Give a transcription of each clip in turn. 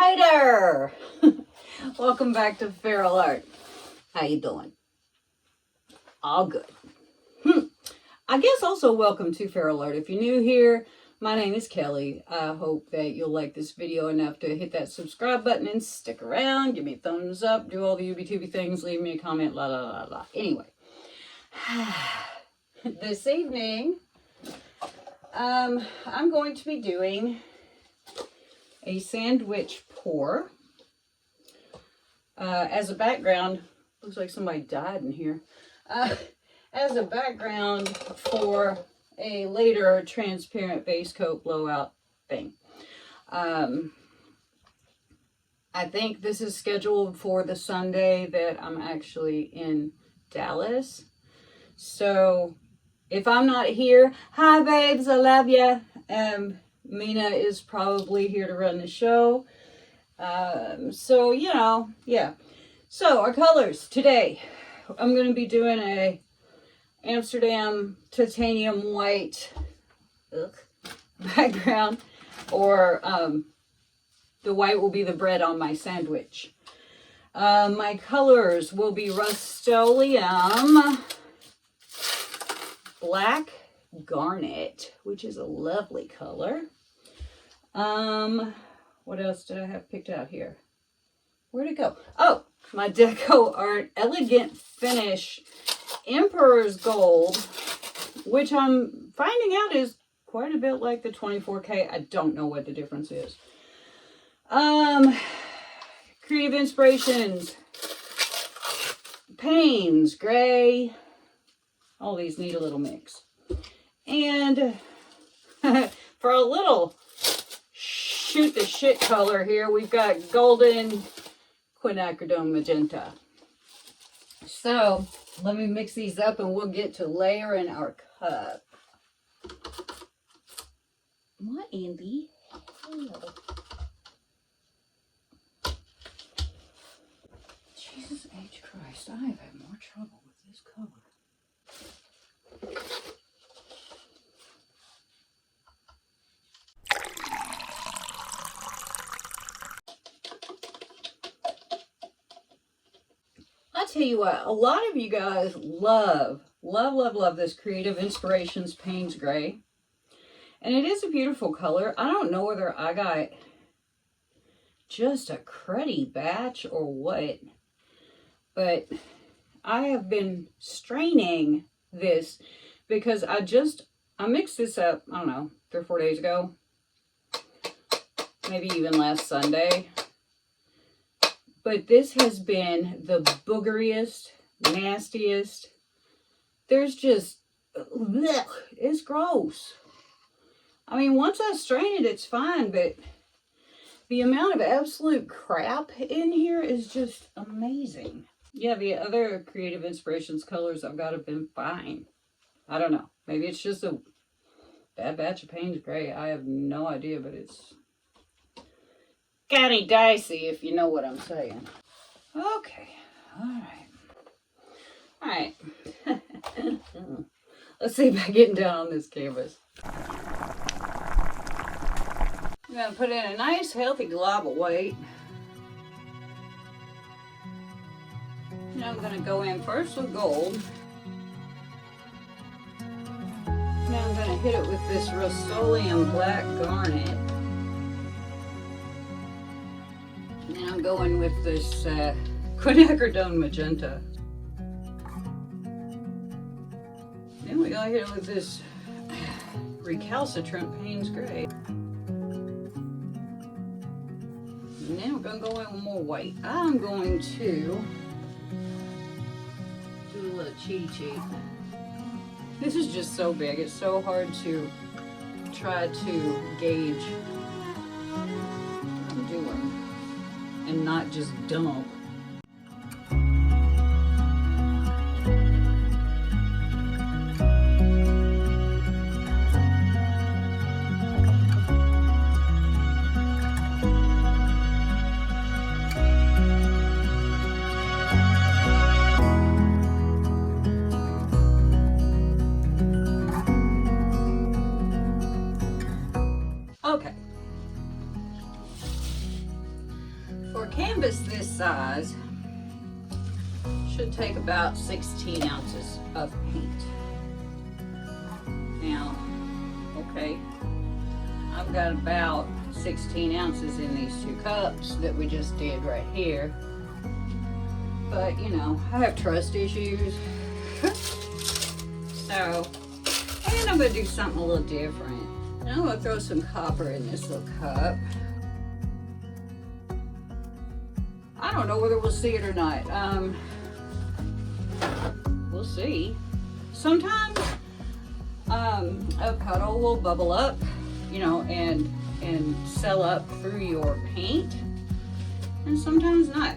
Alrighter! Welcome back to feralart. How you doing? All good. I guess also welcome to feralart. If you're new here, my name is Kelly. I hope that you'll like this video enough to hit that subscribe button and stick around. Give me a thumbs up. Do all the UB-Tuby things. Leave me a comment. La la la la. Anyway. This evening, I'm going to be doing a sandwich pour. As a background, looks like somebody died in here. As a background for a later transparent base coat blowout thing. I think this is scheduled for the Sunday that I'm actually in Dallas. So if I'm not here, hi babes, I love ya. Mina is probably here to run the show. So, you know, yeah. So our colors today, I'm going to be doing a Amsterdam titanium white background, or the white will be the bread on my sandwich. My colors will be Rust-Oleum Black Garnet, which is a lovely color. What else did I have picked out here? Where'd it go? Oh, my Deco Art Elegant Finish Emperor's Gold, which I'm finding out is quite a bit like the 24K. I don't know what the difference is. Creative Inspirations Payne's Gray. All these need a little mix. And for a little shoot the shit color here, we've got Golden Quinacridone Magenta. So let me mix these up and we'll get to layering our cup. What, Andy? Hello. Jesus H. Christ, I have had more trouble with this color. I'll tell you what, a lot of you guys love this Creative Inspirations Payne's Gray. And it is a beautiful color. I don't know whether I got just a cruddy batch or what, but I have been straining this because I mixed this up, I don't know, 3 or 4 days ago. Maybe even last Sunday. But this has been the boogeriest, nastiest. There's just, blech, it's gross. I mean, once I strain it, it's fine, but the amount of absolute crap in here is just amazing. Yeah, the other Creative Inspirations colors I've got have been fine. I don't know. Maybe it's just a bad batch of Payne's Gray. I have no idea, but it's kinda dicey, if you know what I'm saying. Okay. All right. Let's see about getting down on this canvas. I'm going to put in a nice healthy glob of white. And I'm going to go in first with gold. Now I'm going to hit it with this Rust-Oleum Black Garnet. And then I'm going with this Quinacridone Magenta. Then we gotta hit it with this recalcitrant Payne's Gray. And then we're gonna go in with more white. I'm going to do a little cheat. This is just so big. It's so hard to try to gauge what I'm doing and not just dump. For canvas this size, should take about 16 ounces of paint. Now, okay, I've got about 16 ounces in these 2 cups that we just did right here. But, you know, I have trust issues. So, and I'm going to do something a little different. And I'm going to throw some copper in this little cup. I don't know whether we'll see it or not. We'll see. Sometimes a puddle will bubble up, you know, and seal up through your paint, and sometimes not.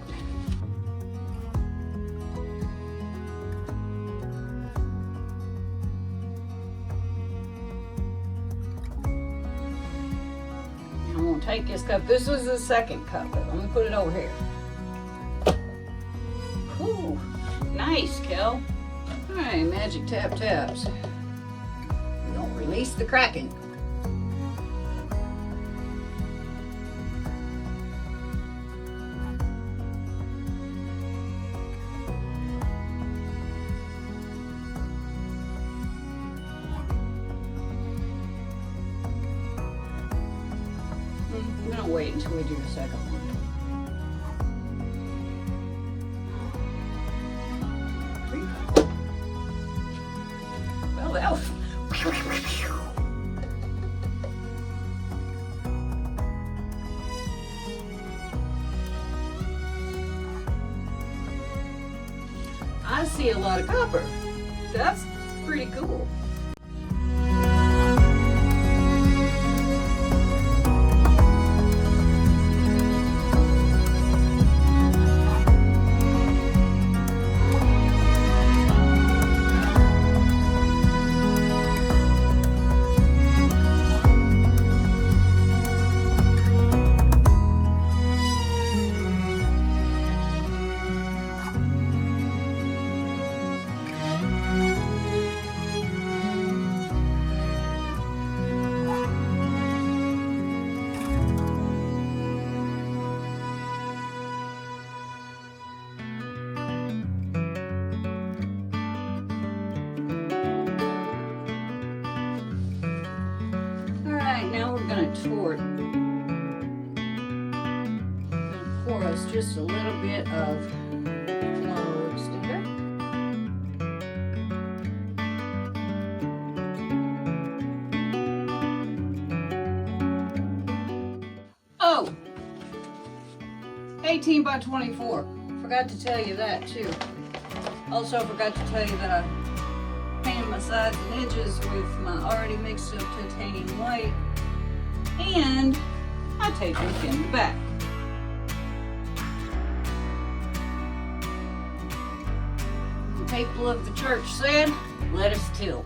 I'm gonna take this cup. This was the second cup, but I'm gonna put it over here. Ooh, nice, Kel. All right, magic tap taps. We don't release the Kraken. I'm gonna wait until we do the second one. Well, that was... I see a lot of copper. That's pretty cool. Now we're going to tort. I'm going to pour us just a little bit of flour extender. Oh! 18 by 24. Forgot to tell you that too. Also forgot to tell you that I painted my sides and edges with my already mixed up titanium white. And I taped them in the back. The people of the church said, let us tilt.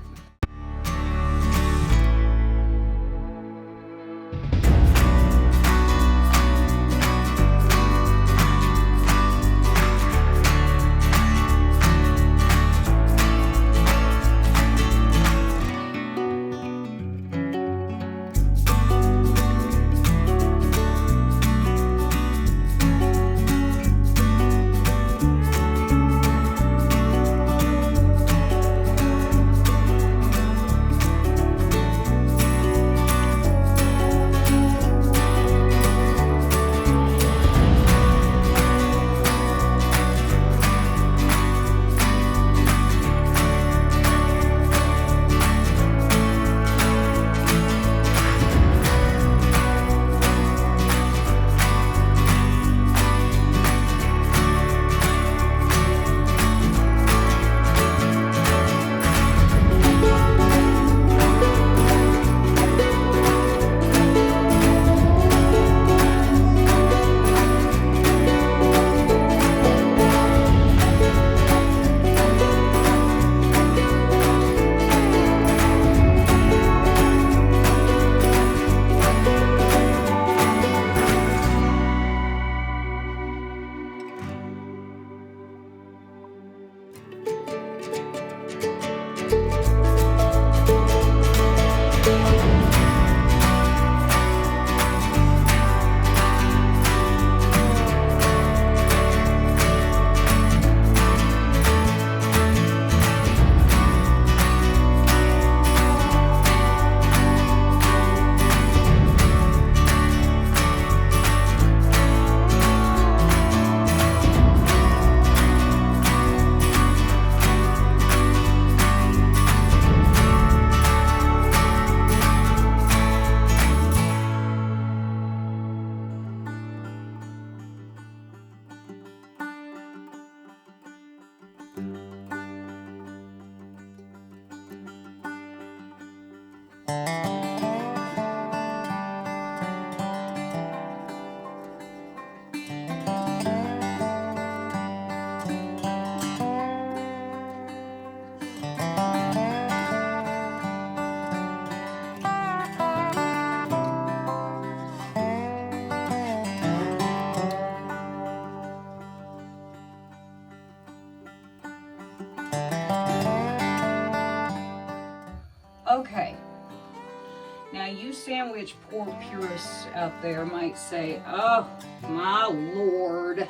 you sandwich purists out there might say, oh my Lord,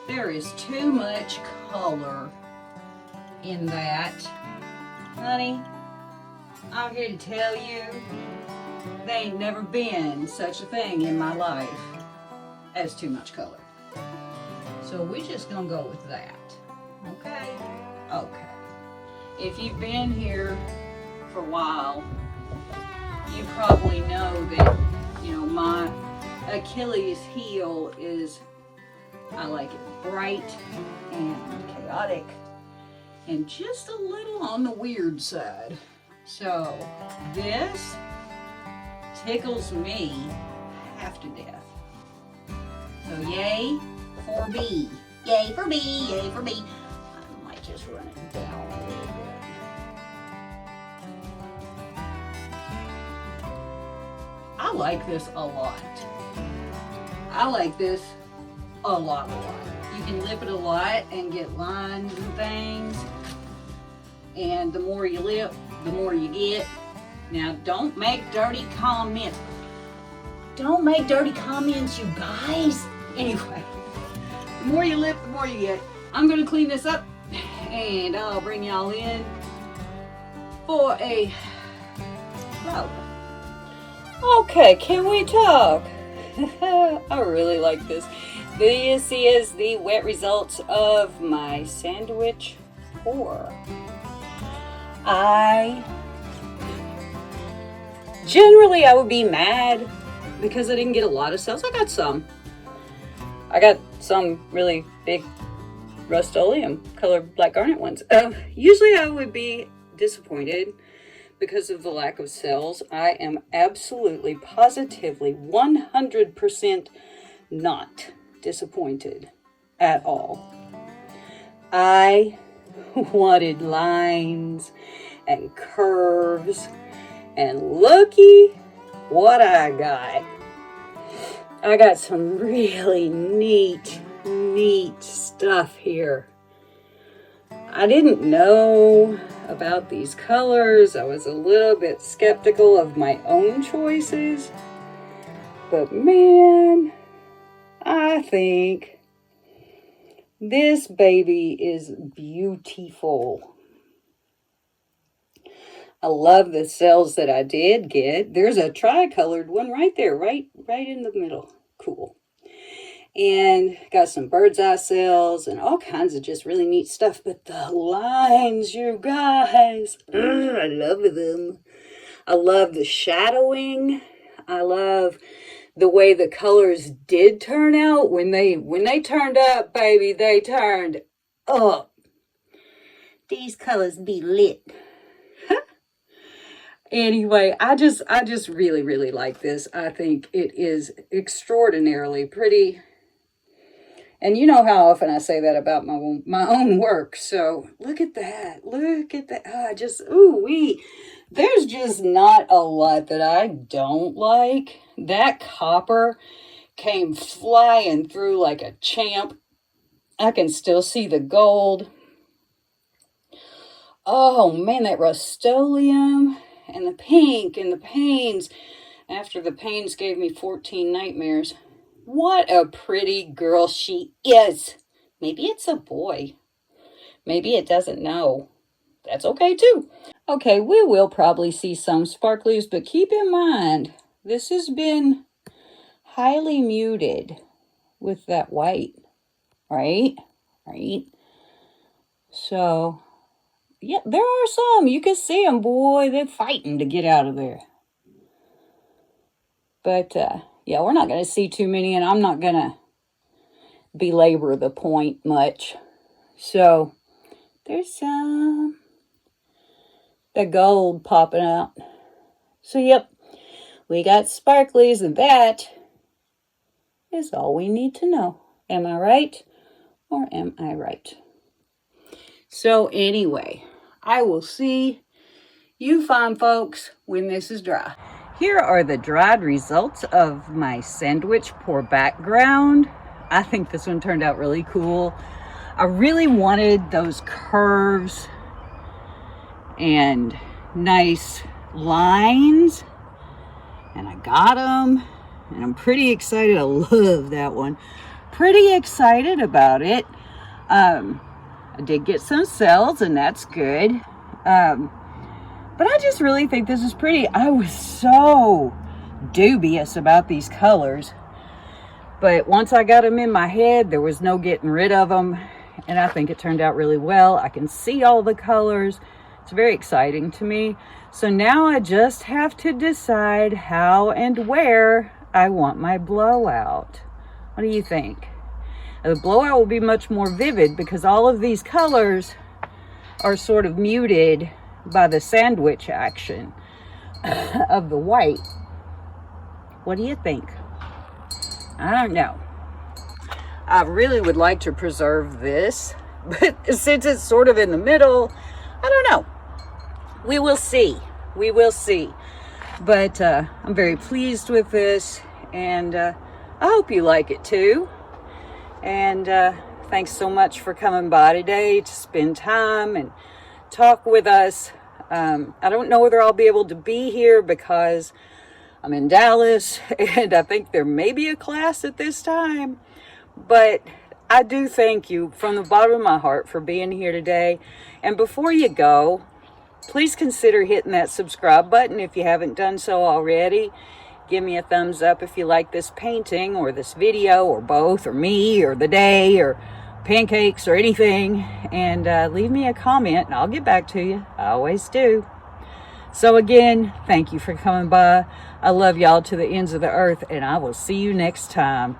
there is too much color in that. Honey, I'm here to tell you, there ain't never been such a thing in my life as too much color. So we're just gonna go with that. Okay? Okay. If you've been here for a while, you probably know that, you know, my Achilles heel is, I like it bright and chaotic and just a little on the weird side. So this tickles me half to death. So yay for me. Yay for me, yay for me. I might just run it down a little bit. I like this a lot. I like this a lot. You can lip it a lot and get lines and things. And the more you lip, the more you get. Now, don't make dirty comments. Don't make dirty comments, you guys. Anyway, the more you lip, the more you get. I'm going to clean this up and I'll bring y'all in for a flower. Okay, can we talk? I really like this. This is the wet results of my sandwich pour. Generally I would be mad because I didn't get a lot of sales. I got some really big Rust-Oleum colored black garnet ones. Usually I would be disappointed because of the lack of sales. I am absolutely, positively, 100% not disappointed at all. I wanted lines and curves, and looky what I got. I got some really neat stuff here. I didn't know about these colors. I was a little bit skeptical of my own choices, but man, I think this baby is beautiful. I love the cells that I did get. There's a tri-colored one right there, right in the middle. Cool. And got some bird's eye cells and all kinds of just really neat stuff. But the lines, you guys, I love them. I love the shadowing. I love the way the colors did turn out. When they turned up, baby, they turned up. These colors be lit. Anyway, I just really like this. I think it is extraordinarily pretty. And you know how often I say that about my own work. So look at that. Look at that. Ooh-wee. There's just not a lot that I don't like. That copper came flying through like a champ. I can still see the gold. Oh man, that Rust-Oleum and the pink and the panes. After the panes gave me 14 nightmares. What a pretty girl she is. Maybe it's a boy. Maybe it doesn't know. That's okay too. Okay, we will probably see some sparklies, but keep in mind, this has been highly muted with that white, right? Right? So, yeah, there are some. You can see them. Boy, they're fighting to get out of there. But, yeah, we're not going to see too many, and I'm not going to belabor the point much. So, there's some. The gold popping out. So, yep, we got sparklies, and that is all we need to know. Am I right? Or am I right? So, anyway, I will see you fine folks when this is dry. Here are the dried results of my sandwich pour background. I think this one turned out really cool. I really wanted those curves and nice lines. And I got them, and I'm pretty excited. I love that one. Pretty excited about it. I did get some cells, and that's good. But I just really think this is pretty. I was so dubious about these colors, but once I got them in my head, there was no getting rid of them, and I think it turned out really well. I can see all the colors. It's very exciting to me. So now I just have to decide how and where I want my blowout. What do you think? The blowout will be much more vivid because all of these colors are sort of muted by the sandwich action of the white. What do you think? I don't know. I really would like to preserve this, but since it's sort of in the middle, I don't know. We will see. We will see. But I'm very pleased with this, and I hope you like it too. And thanks so much for coming by today to spend time and talk with us. I don't know whether I'll be able to be here because I'm in Dallas, and I think there may be a class at this time. But I do thank you from the bottom of my heart for being here today. And before you go, please consider hitting that subscribe button if you haven't done so already. Give me a thumbs up if you like this painting or this video or both or me or the day or pancakes or anything. And leave me a comment and I'll get back to you. I always do. So again, thank you for coming by. I love y'all to the ends of the earth, and I will see you next time.